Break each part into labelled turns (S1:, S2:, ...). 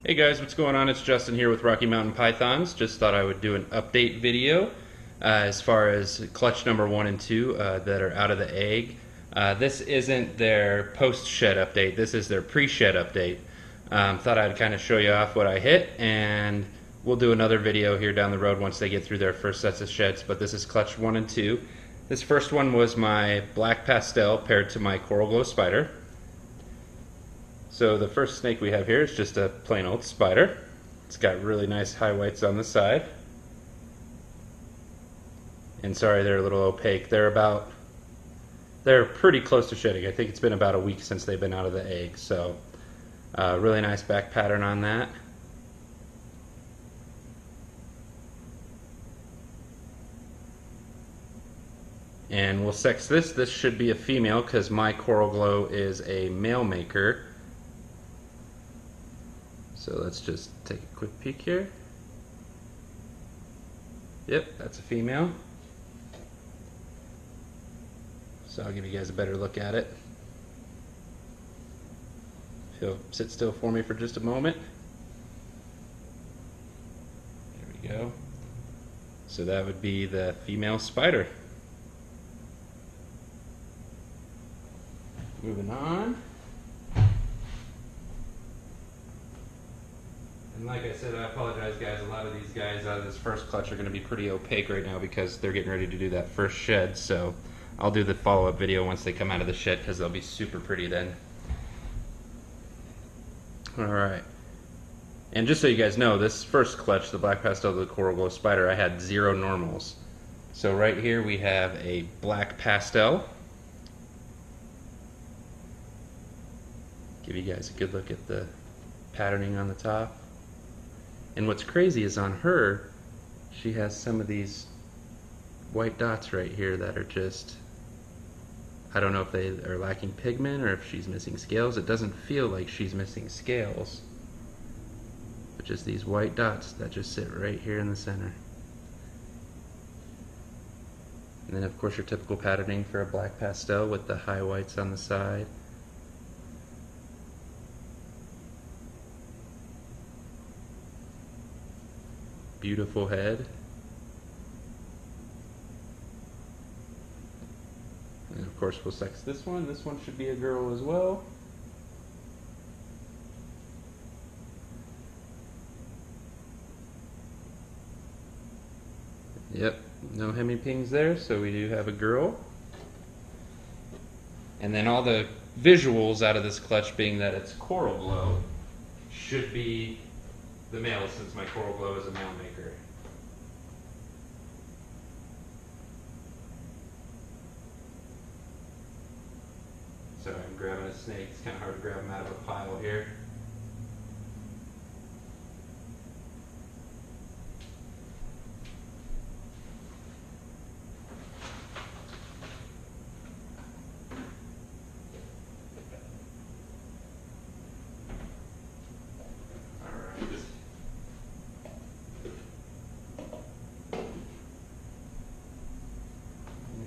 S1: Hey guys, what's going on? It's Justin here with Rocky Mountain Pythons. Just thought I would do an update video as far as clutch number 1 and 2 that are out of the egg. This isn't their post-shed update, this is their pre-shed update. Thought I'd kind of show you off what I hit, and we'll do another video here down the road once they get through their first sets of sheds, but this is clutch 1 and 2. This first one was my black pastel paired to my coral glow spider. So the first snake we have here is just a plain old spider. It's got really nice high whites on the side. And sorry, they're a little opaque. They're pretty close to shedding. I think it's been about a week since they've been out of the egg. So really nice back pattern on that. And we'll sex this. This should be a female because my coral glow is a male maker. So let's just take a quick peek here. Yep, that's a female. So I'll give you guys a better look at it. If you'll sit still for me for just a moment. There we go. So that would be the female spider. Moving on. And like I said, I apologize guys, a lot of these guys out of this first clutch are going to be pretty opaque right now because they're getting ready to do that first shed, so I'll do the follow-up video once they come out of the shed because they'll be super pretty then. Alright, and just so you guys know, this first clutch, the black pastel, the coral glow spider, I had 0 normals. So right here we have a black pastel. Give you guys a good look at the patterning on the top. And what's crazy is on her, she has some of these white dots right here that are just, I don't know if they are lacking pigment or if she's missing scales. It doesn't feel like she's missing scales, but just these white dots that just sit right here in the center. And then of course your typical patterning for a black pastel with the high whites on the side. Beautiful head. And of course we'll sex this one. This one should be a girl as well. Yep, no hemipings there, so we do have a girl. And then all the visuals out of this clutch, being that it's coral glow, should be the male, since my coral glow is a male maker. Sorry, I'm grabbing a snake. It's kind of hard to grab them out of a pile here.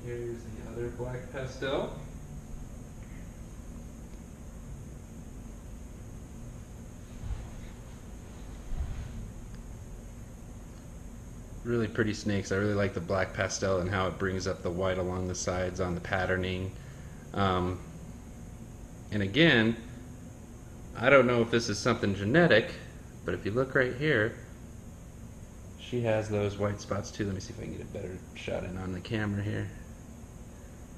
S1: Here's the other black pastel. Really pretty snakes. I really like the black pastel and how it brings up the white along the sides on the patterning. And again, I don't know if this is something genetic, but if you look right here, she has those white spots too. Let me see if I can get a better shot in on the camera here.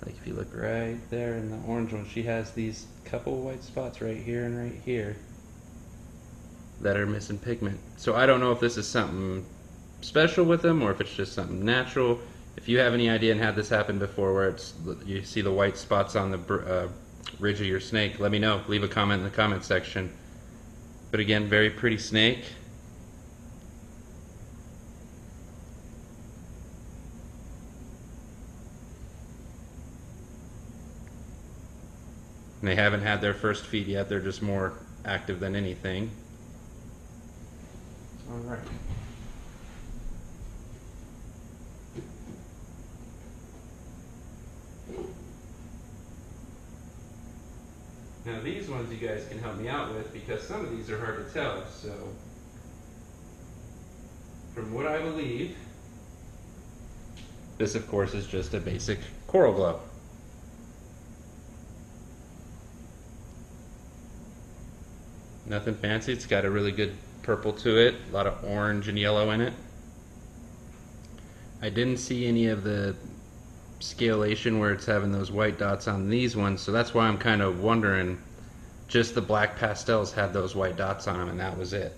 S1: Like if you look right there in the orange one, she has these couple white spots right here and right here that are missing pigment. So I don't know if this is something special with them or if it's just something natural. If you have any idea and had this happen before where it's, you see the white spots on the ridge of your snake, let me know. Leave a comment in the comment section. But again, very pretty snake. And they haven't had their first feed yet. They're just more active than anything. All right. Now these ones you guys can help me out with because some of these are hard to tell. So from what I believe, this of course is just a basic Coral Glow. Nothing fancy. It's got a really good purple to it, a lot of orange and yellow in it. I didn't see any of the scalation where it's having those white dots on these ones, so that's why I'm kind of wondering, just the black pastels had those white dots on them and that was it,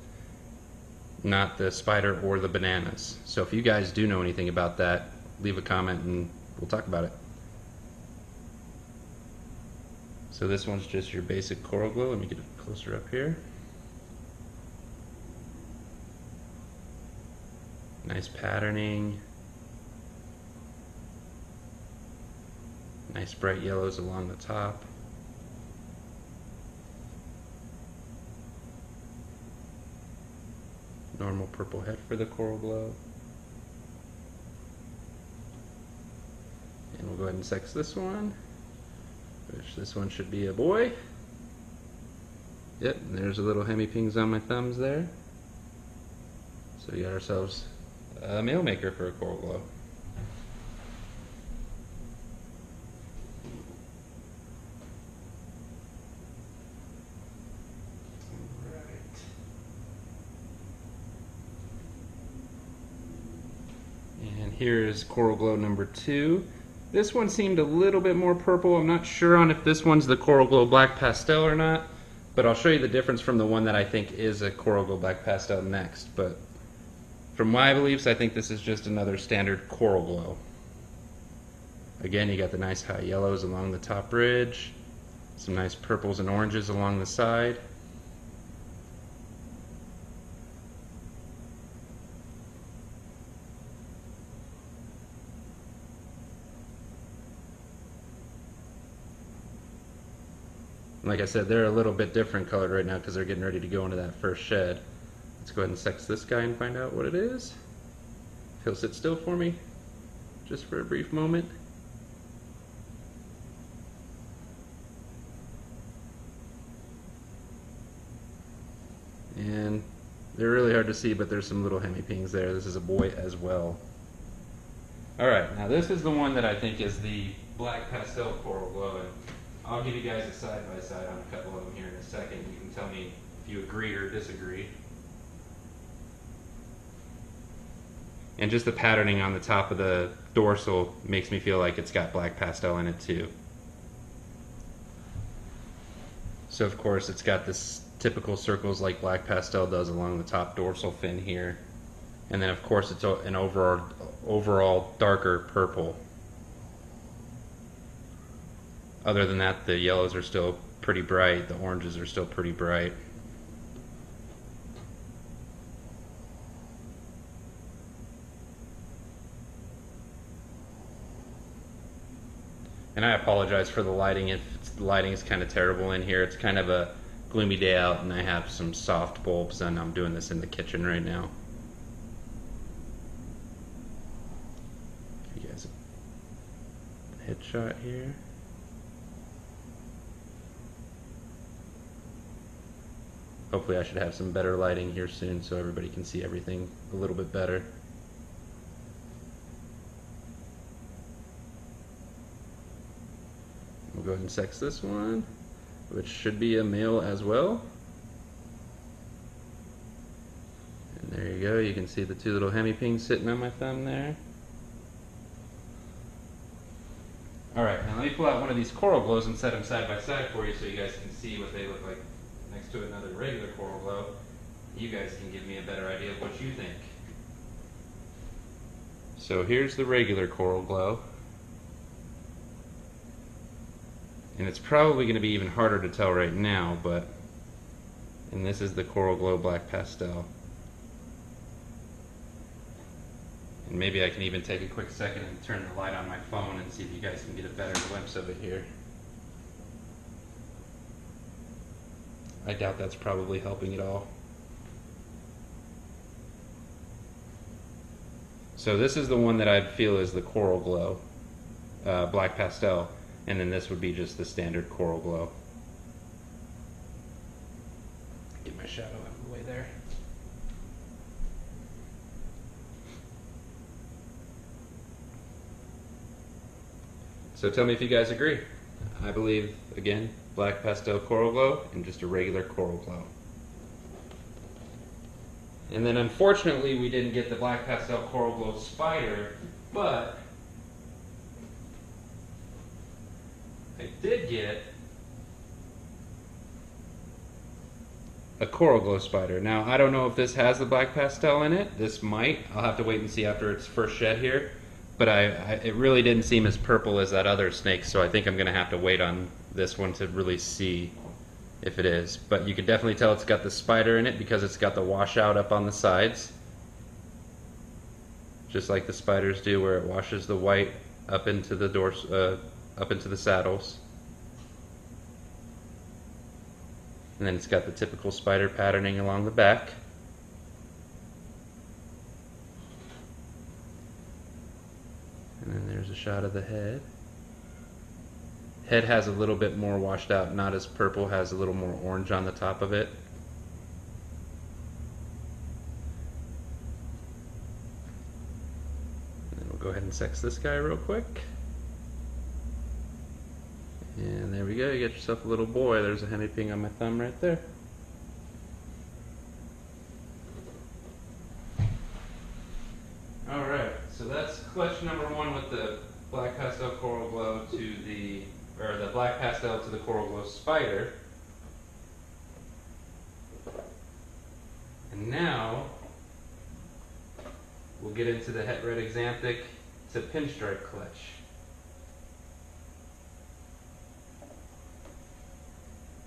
S1: not the spider or the bananas. So if you guys do know anything about that, leave a comment and we'll talk about it. So this one's just your basic Coral Glow. Let me get it closer up here. Nice patterning. Nice bright yellows along the top. Normal purple head for the Coral Glow. And we'll go ahead and sex this one, which this one should be a boy. Yep, and there's a little hemipings on my thumbs there. So we got ourselves a male maker for a Coral Glow. And here's Coral Glow number 2. This one seemed a little bit more purple. I'm not sure on if this one's the Coral Glow Black Pastel or not, but I'll show you the difference from the one that I think is a Coral Glow Black Pastel next. But from my beliefs, I think this is just another standard Coral Glow. Again, you got the nice high yellows along the top ridge, some nice purples and oranges along the side. Like I said, they're a little bit different colored right now because they're getting ready to go into that first shed. Let's go ahead and sex this guy and find out what it is. If he'll sit still for me, just for a brief moment. And they're really hard to see, but there's some little hemipings there. This is a boy as well. Alright, now this is the one that I think is the Black Pastel Coral Glow. And I'll give you guys a side-by-side on a couple of them here in a second. You can tell me if you agree or disagree. And just the patterning on the top of the dorsal makes me feel like it's got black pastel in it too. So of course it's got this typical circles like black pastel does along the top dorsal fin here. And then of course it's an overall darker purple. Other than that, the yellows are still pretty bright, the oranges are still pretty bright. And I apologize for the lighting if the lighting is kind of terrible in here. It's kind of a gloomy day out and I have some soft bulbs and I'm doing this in the kitchen right now. Give you guys a headshot here. Hopefully I should have some better lighting here soon so everybody can see everything a little bit better. We'll go ahead and sex this one, which should be a male as well. And there you go, you can see the two little hemipings sitting on my thumb there. Alright, now let me pull out one of these Coral Glows and set them side by side for you so you guys can see what they look like next to another regular Coral Glow. You guys can give me a better idea of what you think. So here's the regular Coral Glow. And it's probably going to be even harder to tell right now, and this is the Coral Glow Black Pastel. And maybe I can even take a quick second and turn the light on my phone and see if you guys can get a better glimpse of it here. I doubt that's probably helping at all. So this is the one that I'd feel is the Coral Glow Black Pastel, and then this would be just the standard Coral Glow. my shadow out of the way there. So tell me if you guys agree. I believe, again, black pastel coral glow and just a regular coral glow. And then unfortunately we didn't get the black pastel coral glow spider, but I did get a coral glow spider. Now I don't know if this has the black pastel in it. This might. I'll have to wait and see after its first shed here. But it really didn't seem as purple as that other snake, so I think I'm going to have to wait on this one to really see if it is. But you can definitely tell it's got the spider in it because it's got the washout up on the sides. Just like the spiders do, where it washes the white up into the up into the saddles. And then it's got the typical spider patterning along the back. And then there's a shot of the head. Head has a little bit more washed out, not as purple, has a little more orange on the top of it. And then we'll go ahead and sex this guy real quick. And there we go, you get yourself a little boy. There's a hemiping on my thumb right there. Alright, so that's clutch number one with the black pastel coral glow to the black pastel to the coral glow spider. And now we'll get into the het red axanthic to pinstripe clutch.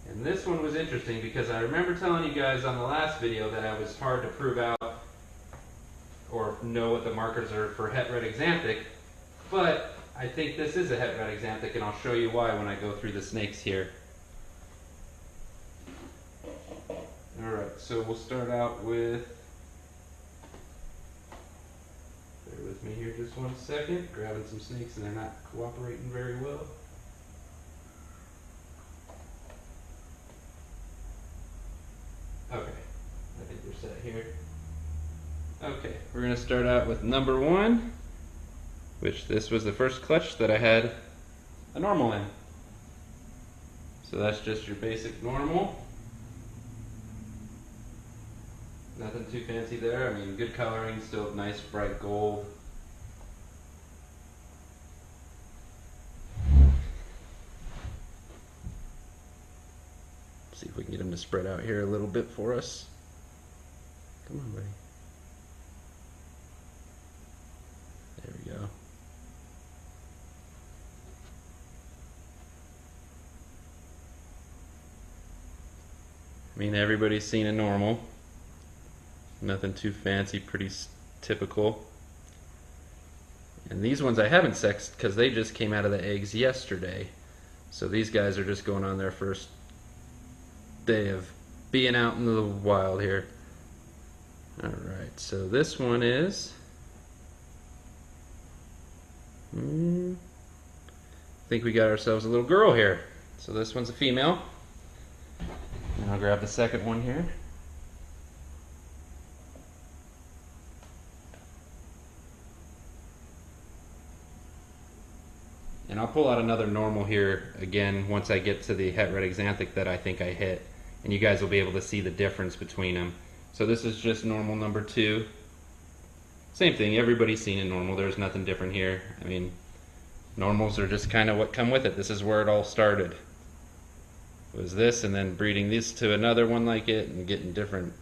S1: And this one was interesting because I remember telling you guys on the last video that it was hard to prove out or know what the markers are for het red axanthic, but I think this is a het red axanthic, and I'll show you why when I go through the snakes here. Alright, so we'll start out with, bear with me here just one second, grabbing some snakes and they're not cooperating very well. Okay, I think we're set here. Okay, we're going to start out with number one, which this was the first clutch that I had a normal in. So that's just your basic normal. Nothing too fancy there. I mean, good coloring, still nice bright gold. See if we can get him to spread out here a little bit for us. Come on, buddy. There we go. I mean, everybody's seen a normal. Nothing too fancy, pretty typical. And these ones I haven't sexed because they just came out of the eggs yesterday. So these guys are just going on their first day of being out in the wild here. Alright, so this one is... I think we got ourselves a little girl here. So this one's a female. And I'll grab the second one here. And I'll pull out another normal here again once I get to the het red axanthic that I think I hit. And you guys will be able to see the difference between them. So this is just normal number two. Same thing, everybody's seen a normal. There's nothing different here. I mean, normals are just kind of what come with it. This is where it all started. It was this, and then breeding this to another one like it, and getting different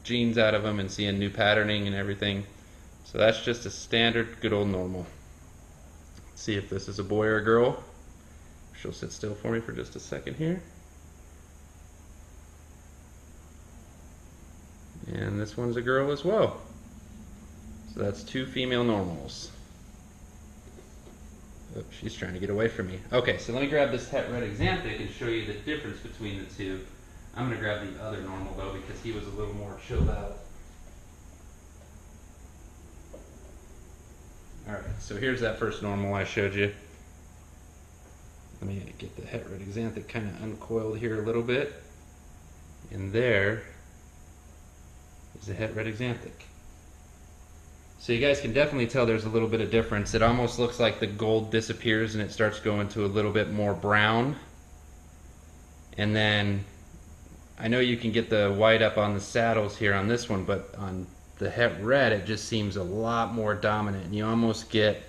S1: genes out of them, and seeing new patterning and everything. So that's just a standard, good old normal. Let's see if this is a boy or a girl. She'll sit still for me for just a second here. And this one's a girl as well. So that's two female normals. Oh, she's trying to get away from me. Okay, so let me grab this het red axanthic and show you the difference between the two. I'm going to grab the other normal though because he was a little more chilled out. Alright, so here's that first normal I showed you. Let me get the het red axanthic kind of uncoiled here a little bit. And there is the het red axanthic. So you guys can definitely tell there's a little bit of difference. It almost looks like the gold disappears and it starts going to a little bit more brown. And then I know you can get the white up on the saddles here on this one, but on the het red it just seems a lot more dominant. And you almost get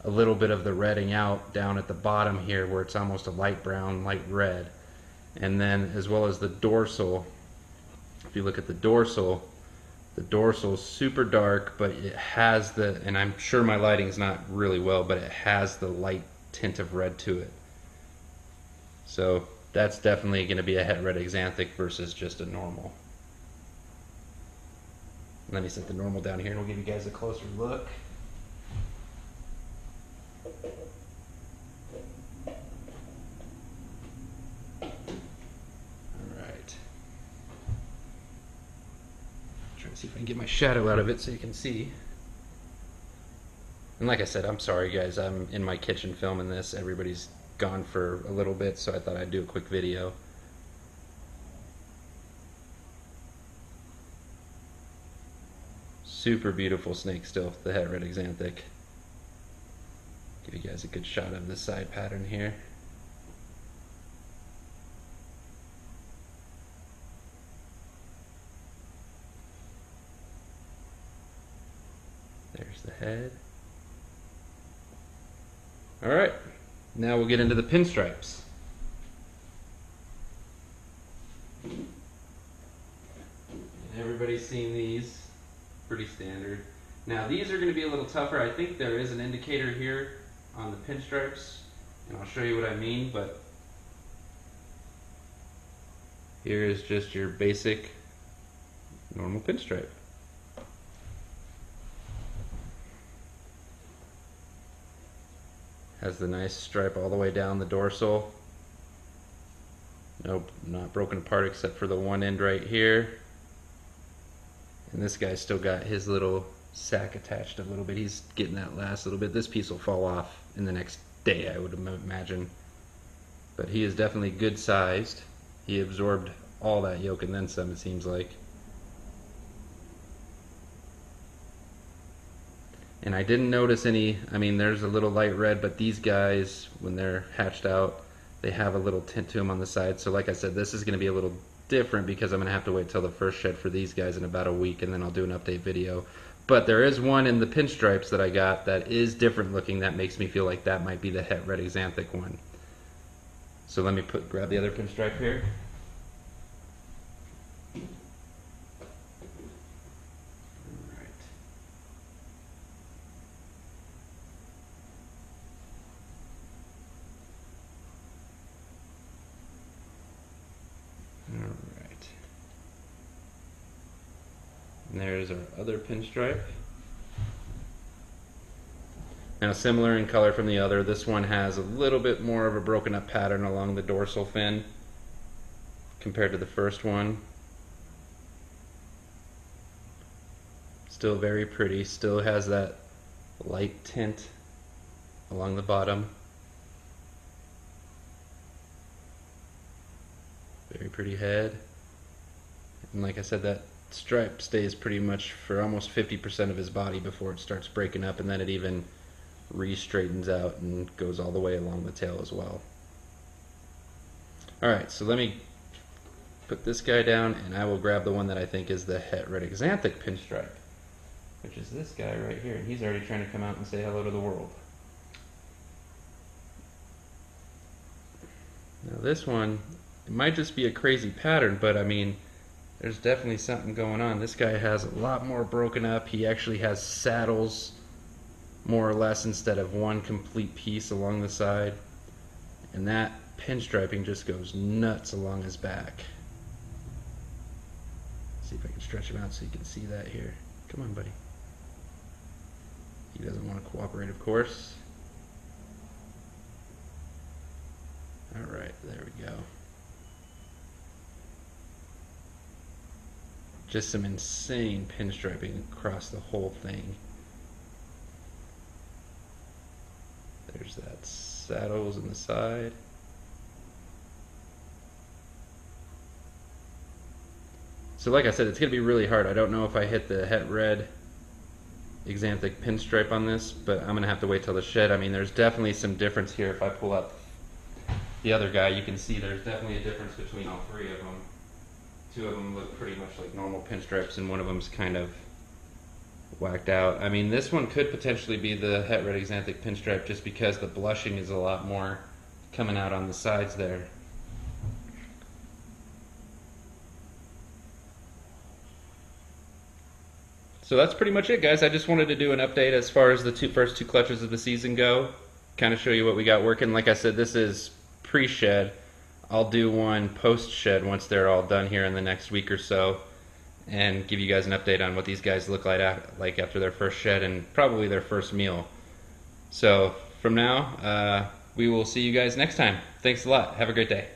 S1: a little bit of the redding out down at the bottom here where it's almost a light brown, light red. And then as well as the dorsal, if you look at the dorsal is super dark, but it has the, and I'm sure my lighting's not really well, but it has the light tint of red to it. So that's definitely going to be a het red axanthic versus just a normal. Let me set the normal down here and we'll give you guys a closer look. See if I can get my shadow out of it so you can see. And like I said, I'm sorry guys, I'm in my kitchen filming this. Everybody's gone for a little bit, so I thought I'd do a quick video. Super beautiful snake still, the het red axanthic. Give you guys a good shot of the side pattern here. There's the head. Alright, now we'll get into the pinstripes. And everybody's seen these, pretty standard. Now these are going to be a little tougher. I think there is an indicator here on the pinstripes, and I'll show you what I mean, but here is just your basic normal pinstripe. Has the nice stripe all the way down the dorsal. Nope, not broken apart except for the one end right here. And this guy's still got his little sack attached a little bit. He's getting that last little bit. This piece will fall off in the next day, I would imagine. But he is definitely good sized. He absorbed all that yolk and then some, it seems like. And I didn't notice any, I mean there's a little light red, but these guys, when they're hatched out, they have a little tint to them on the side. So like I said, this is going to be a little different because I'm going to have to wait till the first shed for these guys in about a week, and then I'll do an update video. But there is one in the pinstripes that I got that is different looking that makes me feel like that might be the het red axanthic one. So let me grab the other pinstripe here. Alright. And there's our other pinstripe. Now similar in color from the other, this one has a little bit more of a broken up pattern along the dorsal fin compared to the first one. Still very pretty, still has that light tint along the bottom. Very pretty head. And like I said, that stripe stays pretty much for almost 50% of his body before it starts breaking up, and then it even re-straightens out and goes all the way along the tail as well. Alright, so let me put this guy down and I will grab the one that I think is the het red axanthic pinstripe, which is this guy right here, and he's already trying to come out and say hello to the world. Now this one, it might just be a crazy pattern, but I mean, there's definitely something going on. This guy has a lot more broken up. He actually has saddles more or less instead of one complete piece along the side. And that pinstriping just goes nuts along his back. See if I can stretch him out so you can see that here. Come on, buddy. He doesn't want to cooperate, of course. Alright, there we go. Just some insane pinstriping across the whole thing. There's that saddles in the side. So like I said, it's going to be really hard. I don't know if I hit the het red Xanthic pinstripe on this, but I'm going to have to wait till the shed. I mean, there's definitely some difference here. If I pull up the other guy, you can see there's definitely a difference between all three of them. Two of them look pretty much like normal pinstripes, and one of them's kind of whacked out. I mean, this one could potentially be the het red Xanthic pinstripe just because the blushing is a lot more coming out on the sides there. So that's pretty much it, guys. I just wanted to do an update as far as the first two clutches of the season go. Kind of show you what we got working. Like I said, this is pre-shed. I'll do one post-shed once they're all done here in the next week or so, and give you guys an update on what these guys look like after their first shed and probably their first meal. So from now, we will see you guys next time. Thanks a lot. Have a great day.